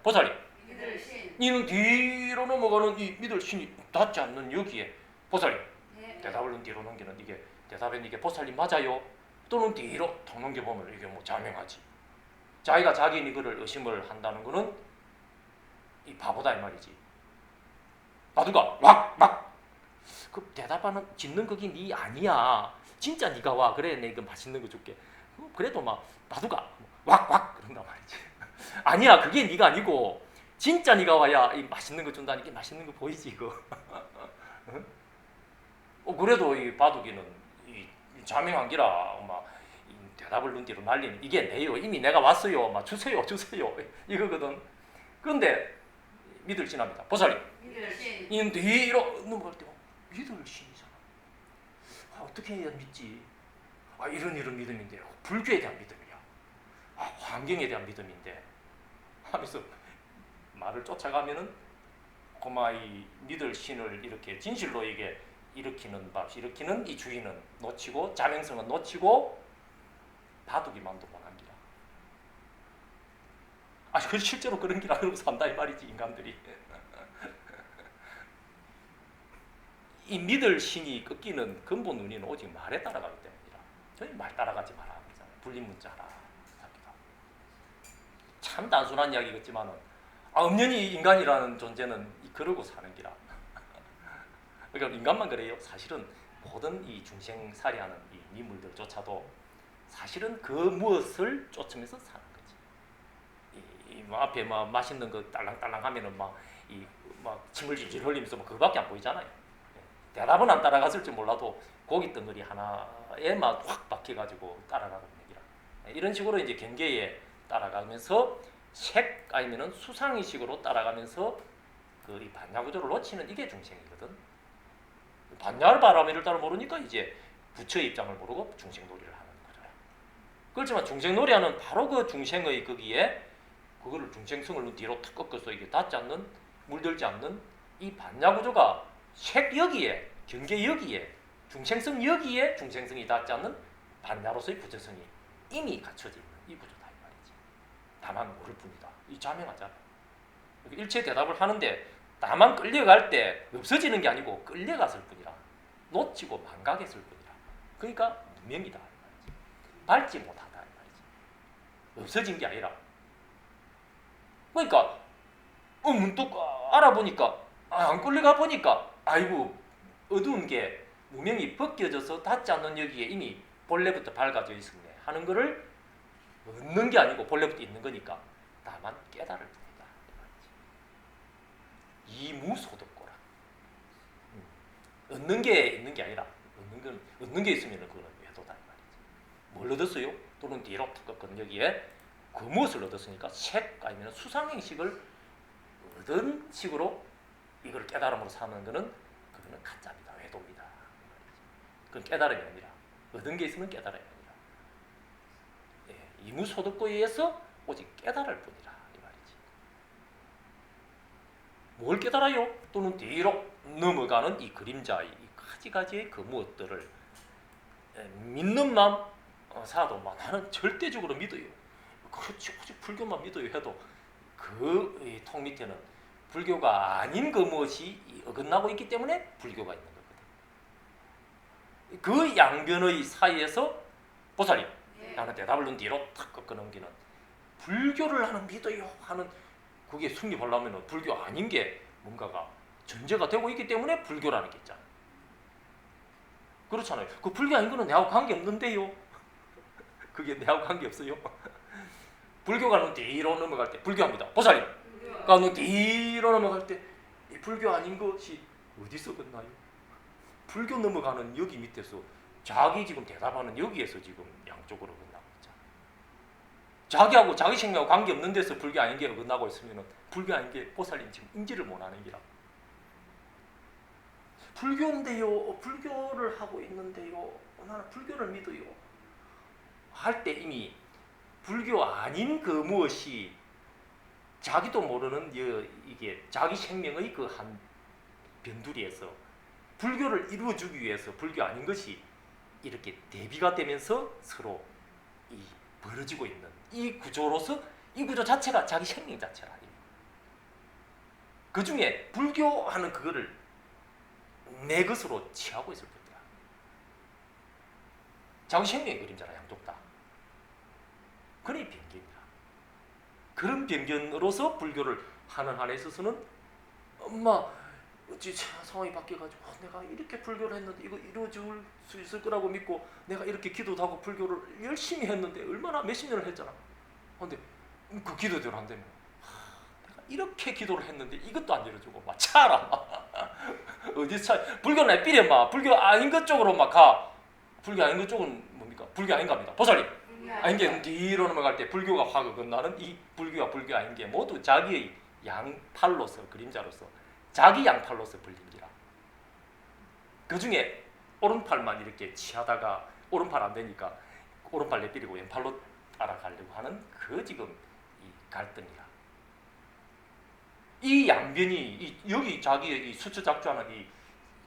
보살님. 믿을 신. 이는 뒤로 넘어가는 이 믿을 신이 닿지 않는 여기에 보살님. 네. 대답을 눈 뒤로 넘기는 이게 대답은 이게 보살님 맞아요? 또는 뒤로 턱 넘겨보면 이게 자명하지. 자기가 자기 이거를 의심을 한다는 거는 이 바보다 이 말이지. 바두가 막 그 대답하는 짓는 거기 네 아니야. 진짜 네가 와 그래 내 이거 맛있는 거 줄게. 그래도 바두가 왁 그런단 말이지. 아니야, 그게 네가 아니고 진짜 네가 와야 이 맛있는 거 준다니까. 맛있는 거 보이지 이거. 그래도 이 바둑이는 이 자명한기라 막 대답을 눈 뒤로 날리는 이게 내요. 이미 내가 왔어요. 막 주세요 이거거든. 그런데 믿을 신합니다. 보살이 믿을신 이 뒤로 넘어갈 때 믿을 신이잖아. 어떻게 해야 믿지? 이런 믿음인데 불교에 대한 믿음이야. 환경에 대한 믿음인데 하면서 말을 쫓아가면은 고마이 믿을 신을 이렇게 진실로 이게 일으키는 이 주인은 놓치고 자명성은 놓치고 바둑이 만들어만 한기라. 그 실제로 그런 기라 그러고 산다 이 말이지 인간들이. 이 믿을 신이 꺾이는 근본 원인은 오직 말에 따라가기 때문이라. 저희 말 따라가지 마라 그러잖아요. 불린문자라. 참 단순한 이야기겠지만은 엄연히 인간이라는 존재는 그러고 사는 기라. 그러니까 인간만 그래요. 사실은 모든 이 중생살이하는 이 미물들조차도 사실은 그 무엇을 쫓으면서 사는 거지. 앞에 막 맛있는 거 딸랑딸랑 하면은 막 침을 질질 흘리면서 그거밖에 안 보이잖아요. 대답은 안 따라갔을지 몰라도 고기 덩어리 하나에 막 확 박혀가지고 따라가는 얘기라. 이런 식으로 이제 경계에 따라가면서 색 아니면은 수상의식으로 따라가면서 이 반야구조를 놓치는 이게 중생이거든. 반야를 바라미를 따로 모르니까 이제 부처의 입장을 모르고 중생놀이를 하는 거잖아요. 그렇지만 중생놀이하는 바로 그 중생의 거기에 그거를 중생성을 뒤로 탁 꺾어서 이게 닿지 않는 물들지 않는 이 반야구조가 색 여기에 경계 여기에 중생성 여기에 중생성이 닿지 않는 반야로서의 부처성이 이미 갖춰져 있는 이 구조다 이 말이지. 다만 모를 뿐이다. 이 자명하잖아. 일체 대답을 하는데 다만 끌려갈 때 없어지는 게 아니고 끌려갔을 뿐이라. 놓치고 망각했을 뿐이라. 그러니까 무명이다 이 말이지. 밟지 못하다 이 말이지. 없어진 게 아니라. 그러니까 문득 알아보니까 안 끌려가 보니까 아이고 어두운 게 무명이 벗겨져서 닿지 않는 여기에 이미 본래부터 밝아져 있었네 하는 거를 얻는 게 아니고 본래부터 있는 거니까 다만 깨달을 뿐이다 이무소득고라. 얻는 게 있는 게 아니라 얻는 게 있으면 그거는 외도다 이 말이지. 뭘 얻었어요? 또는 뒤로 툭 여기에 그 무엇을 얻었으니까 색 아니면 수상행식을 얻은 식으로 이걸 깨달음으로 사는 거는 그거는 가짜입니다. 외도입니다. 그건 깨달음이 아니라 얻은 게 있으면 깨달음이 아니라 이무소득고에 의해서 오직 깨달을 뿐이라 이 말이지. 뭘 깨달아요? 또는 뒤로 넘어가는 이 그림자의 이 가지가지의 그 무엇들을 믿는 마음 사도 나는 절대적으로 믿어요. 그렇지 오직 불교만 믿어요 해도 그 통 밑에는 불교가 아닌 그 무엇이 어긋나고 있기 때문에 불교가 있는 거거든. 그 양변의 사이에서 보살이 나는 대답을 눈 뒤로 탁 꺾어 넘기는 불교를 나는 믿어요 하는 그게 승립하려면 불교 아닌 게 뭔가가 전제가 되고 있기 때문에 불교라는 게 있잖아요. 그렇잖아요. 그 불교 아닌 거는 내하고 관계없는데요. 그게 내하고 관계없어요. 불교가 눈 뒤로 넘어갈 때 불교합니다. 보살님. 그러니까 눈 뒤로 넘어갈 때 이 불교 아닌 것이 어디서 끝나요? 불교 넘어가는 여기 밑에서 자기 지금 대답하는 여기에서 지금 양쪽으로 끝나고 있잖아. 자기하고 자기 생명하고 관계없는 데서 불교 아닌 게 끝나고 있으면 불교 아닌 게 보살님 지금 인지를 못하는 기라. 불교인데요. 불교를 하고 있는데요. 나는 불교를 믿어요. 할 때 이미 불교 아닌 그 무엇이 자기도 모르는 이게 자기 생명의 그 한 변두리에서 불교를 이루어주기 위해서 불교 아닌 것이 이렇게 대비가 되면서 서로 이 벌어지고 있는 이 구조로서 이 구조 자체가 자기 생명 자체라. 그 중에 불교하는 그거를 내 것으로 취하고 있을 뿐이야. 자기 생명의 그림자라 양쪽 다. 그러니 변견이다. 그런 변견으로서 불교를 하는 한에 있어서는 어찌 상황이 바뀌어가지고 내가 이렇게 불교를 했는데 이거 이루어질 수 있을 거라고 믿고 내가 이렇게 기도도 하고 불교를 열심히 했는데 얼마나 몇십 년을 했잖아. 근데 그 기도대로 한다면 내가 이렇게 기도를 했는데 이것도 안 열어주고 막 차라 어디 차 불교는 삐려 막 불교 아닌 것 쪽으로 막 가. 불교 아닌 것 쪽은 뭡니까? 불교 아닌 겁니다. 보살님 아닌 게 뒤로 넘어갈 때 불교가 화가 건나는 이 불교와 불교 아닌 게 모두 자기의 양팔로서 그림자로서 자기 양팔로서 불린기라. 그 중에 오른팔만 이렇게 취하다가 오른팔 안 되니까 오른팔 내버리고 왼팔로 따라가려고 하는 그 지금 이 갈등이라. 이 양변이 여기 자기의 이 수처작주하는 이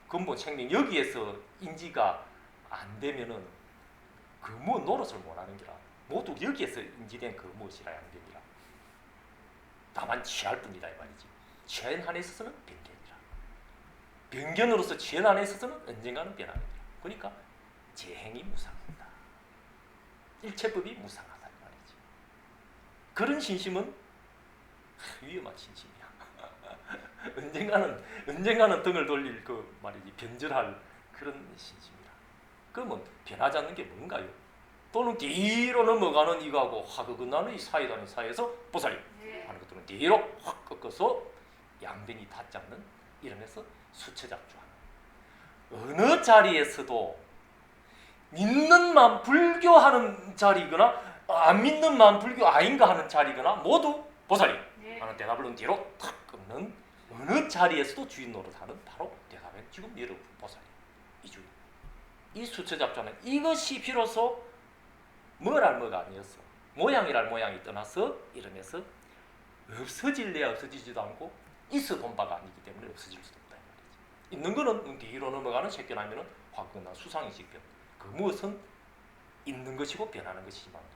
근본 생명 여기에서 인지가 안 되면은 그 뭐 노릇을 못하는 기라. 모두 여기에서 인지된 그 무엇이라 양변이라. 다만 취할 뿐이다 이 말이지. 취한 한에 있어서는 변견이라. 변견으로서 취한 한에 있어서는 언젠가는 변하는 기라. 그러니까 재행이 무상하다. 일체법이 무상하다 이 말이지. 그런 신심은 위험한 신심이야. 언젠가는 등을 돌릴 그 말이지 변절할 그런 신심이라. 그러면 변하지 않는 게 뭔가요? 또는 뒤로 넘어가는 이거하고 화극은나는 이 사이다는 사이에서 보살이 하는 것들은 뒤로 확 꺾어서 양변이 닿지 않는 이러면서 수처작주하는 어느 자리에서도 믿는 만 불교하는 자리거나 안 믿는 만 불교 아닌가 하는 자리거나 모두 보살이 하는 대답을 뒤로 탁 끊는 어느 자리에서도 주인 노릇하는 바로 대답은 지금 여러분 보살이 이 주인. 이 수처작주는 이것이 비로소 뭐랄 뭐가 아니었어. 모양이랄 모양이 떠나서 이러면서 없어질래야 없어지지도 않고 있어 본 바가 아니기 때문에 없어질 수도 없다 이 말이지. 있는 거는 뒤로 넘어가는 새겨나면은 화근나 수상이식변. 그 무엇은 있는 것이고 변하는 것이지만도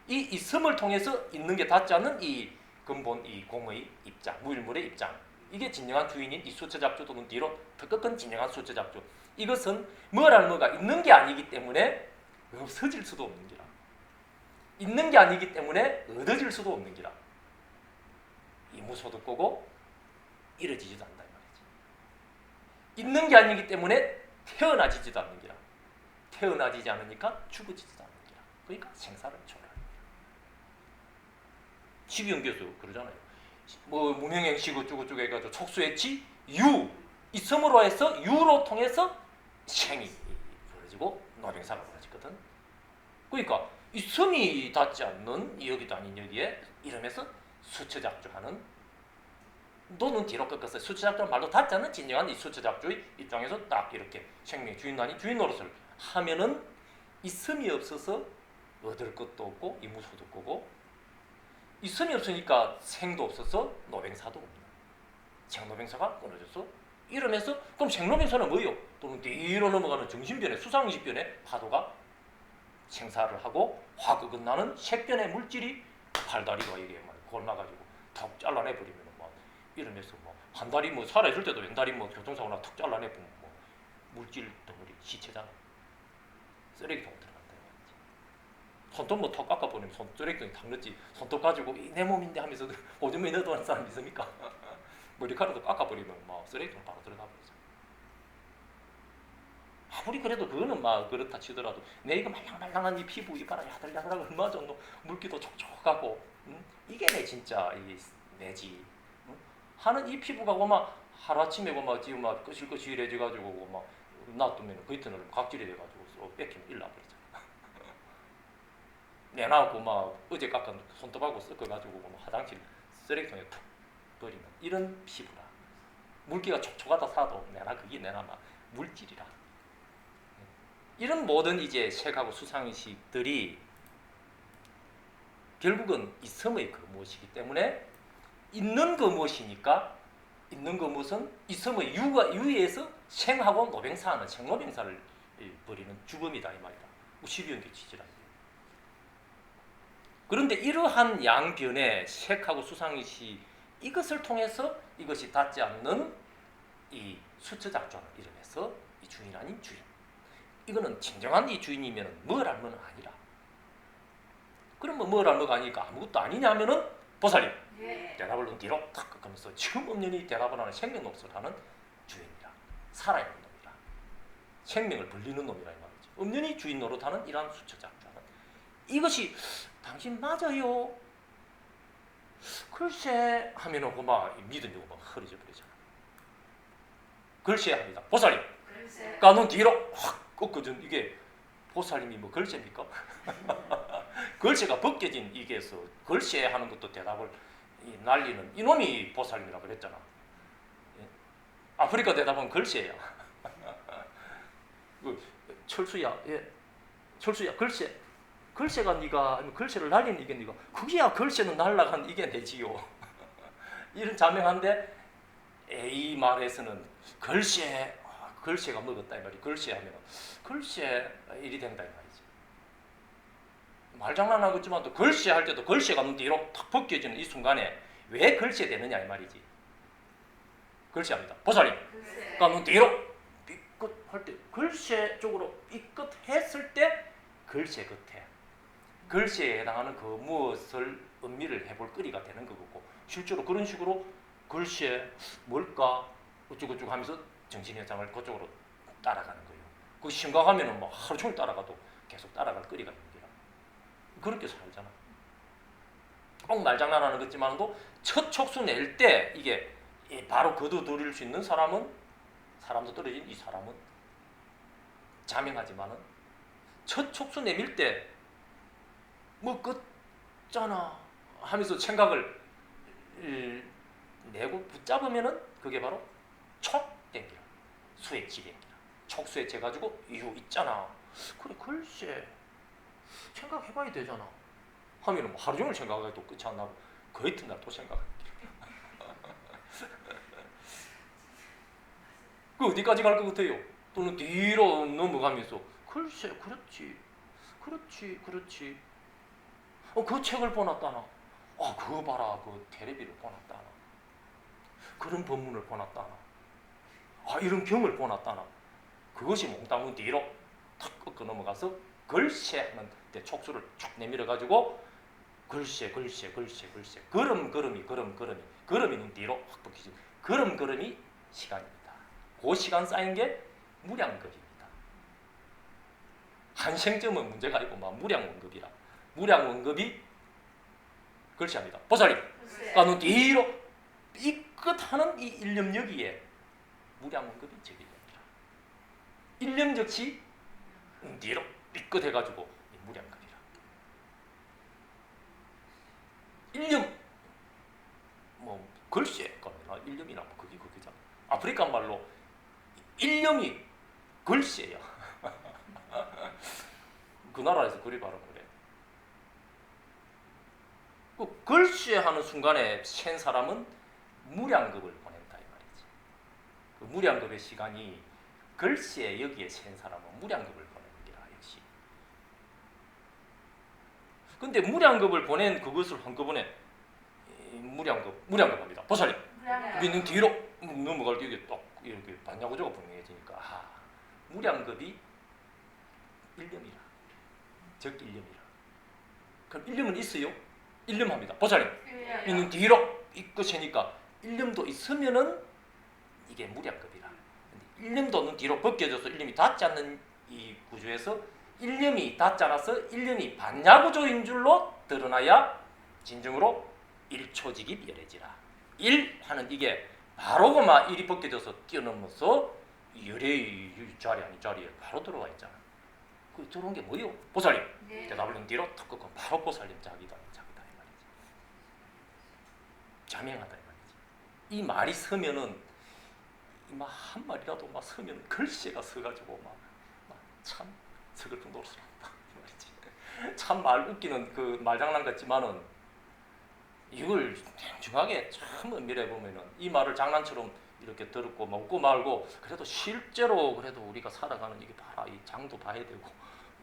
이 있음을 통해서 있는 게 닿지 않는 이 근본 이 공의 입장, 무일물의 입장. 이게 진정한 주인인 이 수처작주 또는 뒤로 더 꺾은 진정한 수처작주. 이것은 뭐랄 뭐가 있는 게 아니기 때문에 없어질 수도 없는 기라. 있는 게 아니기 때문에 얻어질 수도 없는 기라. 이무소도 꼬고 이루어지지도 않는다 이 말이지. 있는 게 아니기 때문에 태어나지지도 않는 기라. 태어나지지 않으니까 죽어지지도 않는 기라. 그러니까 생사를 초월하는 기라. 시비연교에서 그러잖아요. 뭐 무명행시고 쭈구쭈구 해가지고 촉수했지 유 있음으로 해서 유로 통해서 생이 벌어지고 노병사가 벌어지거든. 그러니까 있음이 닿지 않는 여기도 아닌 여기에 이러면서 수처작주하는 너는 뒤로 꺾어서 수처작주는 말도 닿지 않는 진정한 이 수처작주의 입장에서 딱 이렇게 생명의 주인 아닌 주인 노릇을 하면은 있음이 없어서 얻을 것도 없고 이무소도 없고 있음이 없으니까 생도 없어서 노병사도 없는 생노병사가 끊어져서 이러면서 그럼 생노병사는 뭐예요? 또는 뒤로 넘어가는 정신변의 수상의식변의 파도가 생사를 하고 화극은 나는 색변의 물질이 팔다리가 이게 막 골라가지고 턱 잘라내버리면 막 이러면서 뭐 한 다리 뭐 살아있을 때도 왼다리 뭐 교통사고나 턱 잘라내보면 뭐 물질 덩어리 시체잖아. 쓰레기통 들어간다 이거지. 손톱 뭐 턱 깎아버리면 쓰레기통에 탁 넣지. 손톱 가지고 내 몸인데 하면서 오줌에 넣어두는 사람 있습니까? 머리카락도 깎아버리면 막 쓰레기통 바로 들어가 버리죠. 아무리 그래도 그거는 막 그렇다 치더라도 내 이거 말랑말랑한 이 피부 이봐라 야들야들하고 얼마나 좋노 물기도 촉촉하고 이게 내 진짜 이 내지 하는 이 피부가 막 하루아침에 막 지금 막 거실거실해져가지고 막 놔두면 그 이튿날 각질이 돼가지고 뺏기면 일나버리잖아. 내놔고 막 어제 깎은 손톱하고 섞어가지고 막 화장실 쓰레기통에 툭 버리면 이런 피부라. 물기가 촉촉하다 사도 내나 그게 내나 막 물질이라. 이런 모든 이제 색하고 수상의식들이 결국은 있음의 그 무엇이기 때문에 있는 그 무엇이니까 있는 그 무엇은 있음의 유에서 생하고 노병사하는 생노병사를 벌이는 주범이다 이 말이다. 12연계 취지라. 그런데 이러한 양변의 색하고 수상의식 이것을 통해서 이것이 닿지 않는 이 수처작전을 이름해서 이 주인 아닌 주인. 이거는 진정한 이 주인이면 뭐랄 뭐는 아니라. 그러면 뭐랄 뭐가 아니니까 아무것도 아니냐면은 보살이 대답을 뒤로 탁 꺾으면서 지금 엄연히 대답을 하는 생명노릇을 하는 주인이라. 살아있는 놈이라. 생명을 벌리는 놈이라 이 말이죠. 엄연히 주인 노릇하는 이러한 수처작전은 이것이 당신 맞아요? 글쎄 하면은 그막 믿음이 막 흐려져 버리잖아. 글쎄 합니다. 보살님. 글쎄. 그러니까 눈 뒤로 확 꺾어준 이게 보살님이 뭐 글쎄입니까? 글쎄가 벗겨진 이게서 글쎄 하는 것도 대답을 날리는 이놈이 보살님이라고 그랬잖아. 예? 아프리카 대답은 글쎄야. 철수야, 예, 철수야, 글쎄. 글쎄가 네가 아니면 글쎄를 날리는 이게 네가 그게야 글쎄는 날라간 이게 내지요. 이런 자명한데 이 말에서는 글쎄, 글쎄가 먹었다 이 말이. 글쎄 하면 글쎄 일이 된다 이 말이지. 말장난하고 있지만 또 글쎄 할 때도 글쎄가 눈 뒤로 탁 벗겨지는 이 순간에 왜 글쎄 되느냐 이 말이지. 글쎄합니다. 보살님. 그러니까 눈 뒤로 삐끗 할 때 글쎄 쪽으로 삐끗 했을 때 글쎄 끝에 글쎄에 해당하는 그 무엇을 음미를 해볼 거리가 되는 거고, 실제로 그런 식으로 글쎄 뭘까 어쩌고저쩌고 하면서 정신의 장을 그쪽으로 따라가는 거예요. 그 심각하면은 뭐 하루 종일 따라가도 계속 따라갈 거리가 있는 거야. 그렇게 살잖아. 꼭 말장난하는 거지만도 첫 촉수 낼 때 이게 바로 거두들일 수 있는 사람은 사람도 떨어진 이 사람은 자명하지만은 첫 촉수 내밀 때 뭐 끝잖아 하면서 생각을 내고 붙잡으면은 그게 바로 촉땡기라. 수의 지땡기라. 촉수에 재가지고 이유 있잖아. 그래 글쎄 생각해봐야 되잖아. 하면은 하루 종일 생각해도 끝이 안 나고 그 이튿날 또 생각해. 그 어디까지 갈 것 같아요? 또는 뒤로 넘어가면서 글쎄 그렇지. 그 책을 보놨다나. 그거 봐라. 그 테레비를 보놨다나. 그런 본문을 보놨다나. 이런 경을 보놨다나. 그것이 몽땅 뒤로 탁 꺾어 넘어가서 글쎄 하는 때 촉수를 쭉 내밀어가지고 글쎄 걸음이 눈 뒤로 확 벗기지. 걸음이 시간입니다. 그 시간 쌓인 게 무량겁입니다. 한생점은 문제가 있고 막 무량원겁이라. 무량원겁이 글쎄합니다. 보살님. 그러니까 눈 뒤로 삐끗하는 이 일념 여기에 무량원겁이 적용됩니다. 일념 즉시 눈 뒤로 삐끗해가지고 무량겁이라. 일념 뭐 글쎄 거나 일념이나 뭐 그게 그거잖아. 아프리카 말로 일념이 글쎄야. 그 나라에서 그리 바로 그래. 그 글쎄 하는 순간에 센 사람은 무량겁을 보낸다 이 말이지. 그 무량겁의 시간이 글쎄 여기에 센 사람은 무량겁을 보내는 게라 역시. 근데 무량겁을 보낸 그것을 한꺼번에 무량겁합니다. 보살님. 우리는 뒤로 넘어갈 때 이게 딱 이렇게 반야구조가 분명해지니까 무량겁이 일념이라. 즉 일념이라. 그럼 일념은 있어요? 일념합니다. 보살님. 이는 뒤로 이끄시니까 일념도 있으면은 이게 무량겁이라. 일념도는 뒤로 벗겨져서 일념이 닿지 않는 이 구조에서 일념이 닿지 않아서 일념이 반야구조인 줄로 드러나야 진정으로 일초직이 열해지라. 일 하는 이게 바로 그만 일이 벗겨져서 뛰어넘어서 열의 자리 아닌 자리에 바로 들어와 있잖아. 그 들어온 게 뭐예요? 보살님. 네. 대답을 는 뒤로 탁 꺾고 바로 보살님 자기다 이 말이지. 자명하다 이 말이지. 이 말이 서면은 막 한 마리라도 막 서면 글씨가 서가지고 막 참 서글픈 노릇스럽다 이 말이지. 참 말 웃기는 그 말장난 같지만은 이걸 냉정하게 참 은밀해 보면은 이 말을 장난처럼 이렇게 들었고 막 웃고 말고 그래도 실제로 그래도 우리가 살아가는 이게 봐라 이 장도 봐야 되고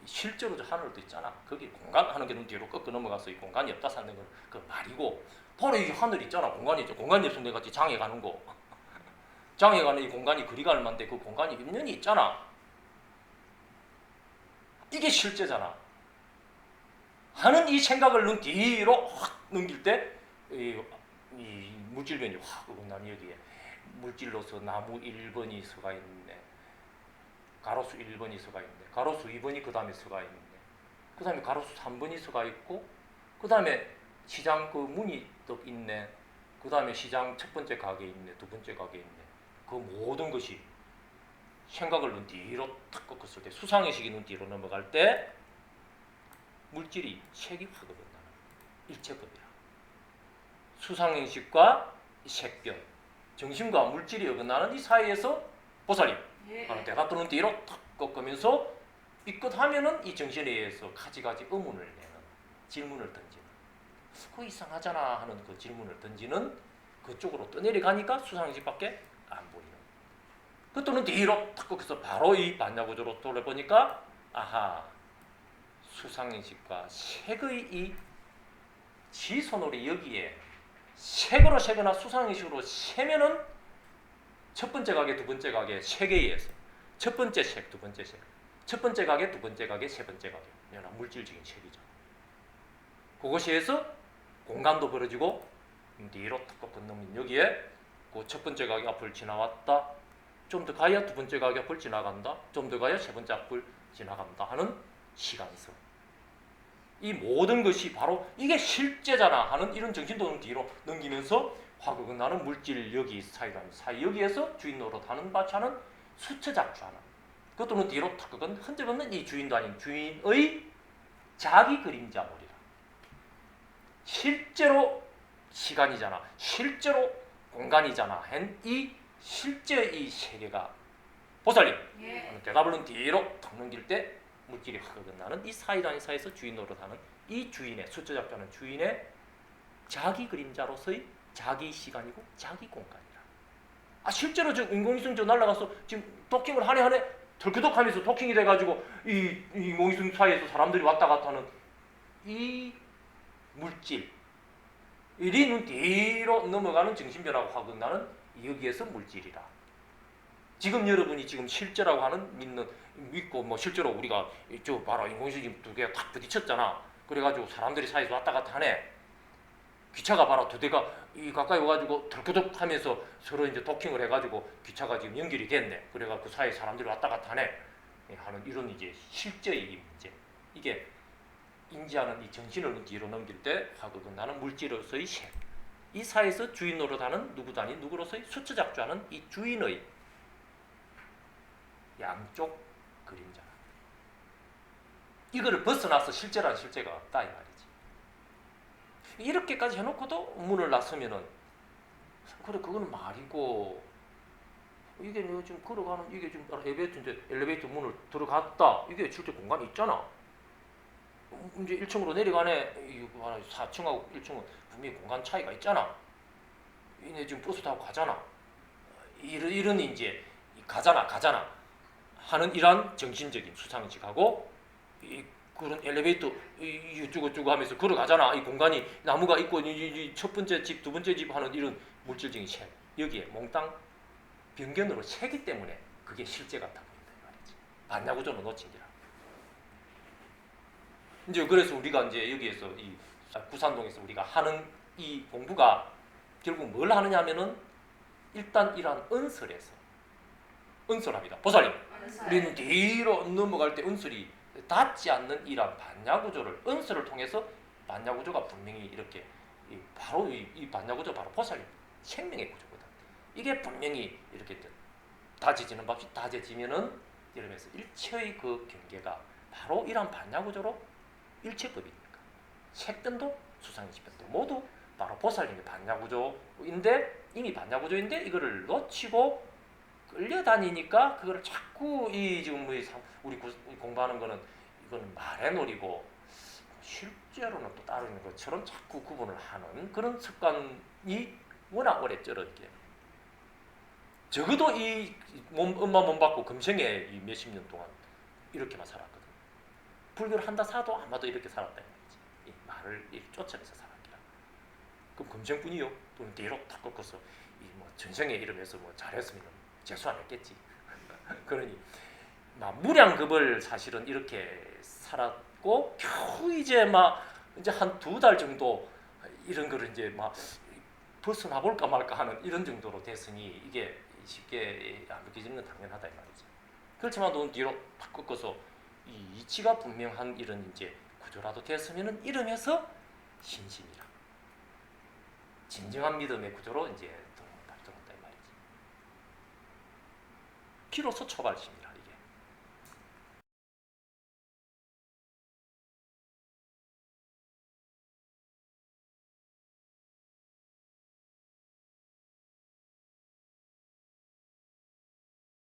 실제로 저 하늘도 있잖아. 거기 공간 하는 게 눈 뒤로 꺾어 넘어가서 이 공간이 없다 사는 건 그 말이고 바로 이 하늘 있잖아. 공간이 있죠. 공간이 없으면 내가 같이 장에 가는 거. 장에 가는 이 공간이 그리가 얼만데 그 공간이 인연이 있잖아. 이게 실제잖아. 하는 이 생각을 눈 뒤로 확 넘길 때 이 물질변이 확 어긋나니 여기에 물질로서 나무 1번이 서가 있네. 가로수 1번이 서가 있네. 가로수 2번이 그 다음에 서가 있네. 그 다음에 가로수 3번이 서가 있고 그 다음에 시장 그 문이 떡 있네. 그 다음에 시장 첫 번째 가게 있네. 두 번째 가게 있네. 그 모든 것이 생각을 눈 뒤로 탁 꺾었을 때, 수상의식이 눈 뒤로 넘어갈 때 물질이 색이 확 어긋나는 일체법이라. 수상의식과 색변, 정신과 물질이 어긋나는 이 사이에서 보살이 하는 때가 또는 뒤로 탁 꺾으면서 삐끗하면은 이 정신에 의해서 가지가지 의문을 내는, 질문을 던지는, 그거 이상하잖아 하는 그 질문을 던지는, 그쪽으로 떠내려가니까 수상의식밖에 안 보이는. 그 또는 뒤로 탁 꺾어서 바로 이 반야구조로 돌아보니까 아하, 수상의식과 색의 이 지손으로 여기에 색으로 세거나 수상의식으로 세면은 첫 번째 가게, 두 번째 가게 색에 의해서 첫 번째 색, 두 번째 색, 첫 번째 가게, 두 번째 가게, 세 번째 가게, 이런 물질적인 색이죠. 그것에 의해서 공간도 벌어지고 뒤로 탁 꺾는 여기에 그 첫 번째 가게 앞을 지나왔다. 좀 더 가야 두 번째 가게 앞을 지나간다. 좀 더 가야 세 번째 앞을 지나간다 하는 시간성. 이 모든 것이 바로 이게 실제잖아 하는 이런 정신도는 뒤로 넘기면서 화극은 나는 물질 여기 사이라는 사이 여기에서 주인 노릇하는 바차는 수처작주하는, 그것도는 뒤로 탁극은 흔적없는 이 주인도 아닌 주인의 자기 그림자물이라. 실제로 시간이잖아, 실제로 공간이잖아 한 이 실제 이 세계가 보살님 대답을 뒤로 탁 넘길 때 물질이 확 어긋나는 이 사이라는 사이에서 주인 노릇하는 이 주인의 수처작주하는 주인의 자기 그림자로서의 자기 시간이고 자기 공간이라. 아 실제로 지금 인공위성 저 날아가서 지금 도킹을 하네 덜그덕하면서 도킹이 돼가지고 이 인공위성 사이에서 사람들이 왔다 갔다 하는 이 물질 이리는 뒤로 넘어가는 정신변화가 확 나는 여기에서 물질이라. 지금 여러분이 지금 실제라고 하는 믿고 뭐 실제로 우리가 저 봐라 인공위성 지금 두 개가 탁 부딪혔잖아. 그래가지고 사람들이 사이에서 왔다 갔다 하네. 기차가 봐라 두 대가 이 가까이 와가지고 덜그덕하면서 서로 이제 도킹을 해가지고 기차가 지금 연결이 됐네. 그래가 그 사이에 사람들이 왔다 갔다 하네. 하는 이런 이제 실제의 문제. 이게 인지하는 이 정신을 뒤로 넘길 때 화극은 나는 물질로서의 색. 이 사이에서 주인 노릇하는 누구도 아닌 누구로서의 수처작주하는 이 주인의 양쪽 그림자. 이거를 벗어나서 실제라는 실제가 없다 이 말이지. 이렇게까지 해놓고도 문을 나서면은 그래 그거는 말이고 이게 내가 지금 걸어가는 이게 지금 엘리베이터 문을 들어갔다 이게 실제 공간이 있잖아. 이제 1층으로 내려가네. 4층하고 1층은 분명히 공간 차이가 있잖아. 이네 지금 버스 타고 가잖아. 이런 이제 가잖아 하는 이러한 정신적인 수상식하고 그런 엘리베이터 이쭈고쭈고 하면서 걸어가잖아. 이 공간이 나무가 있고 이 첫 번째 집, 두 번째 집 하는 이런 물질적인 색 여기에 몽땅 변견으로 새기 때문에 그게 실제 같아 보인다 이 말이지. 반야구조는 놓친기라. 이제 그래서 우리가 이제 여기에서 이 구산동에서 우리가 하는 이 공부가 결국 뭘 하느냐면은 일단 이러한 은설에서 은설합니다. 보살님, 우리는 뒤로 넘어갈 때 은설이 닿지 않는 이러한 반야구조를 은설을 통해서 반야구조가 분명히 이렇게 바로 이 반야구조 바로 보살님 생명의 구조거든. 이게 분명히 이렇게 다져지는 법이 다져지면은 이러면서 일체의 그 경계가 바로 이러한 반야구조로 일체법이니까 색변도 수상의식변도 모두 바로 보살님의 반야구조인데 이미 반야구조인데 이거를 놓치고 끌려다니니까 그거를 자꾸 이 지금 우리 공부하는 거는 이거는 말의 놀이고 실제로는 또 따로 있는 것처럼 자꾸 구분을 하는 그런 습관이 워낙 오래 쩔었기에 적어도 이 엄마 몸 받고 금생에 이 몇십 년 동안 이렇게만 살았거든. 불교를 한다 사도 아마도 이렇게 살았다는 거지. 이 말을 쫓아내서 살았기라. 그럼 금생뿐이요? 또는 뒤로 탁 꺾어서 이 뭐 전생에 이러면서 뭐 잘했으면 재수 안 했겠지. 그러니 무량겁을 사실은 이렇게 살았고 겨우 이제 이제 한 2달 정도 이런 거를 이제 벗어나 볼까 말까 하는 이런 정도로 됐으니 이게 쉽게 안 느껴지는 당연하다 이 말이지. 그렇지만 또 뒤로 탁 꺾어서 이 이치가 분명한 이런 이제 구조라도 됐으면은 이러면서 신심이라. 진정한 믿음의 구조로 이제 들어온다 이 말이지. 기로서 초발심이라.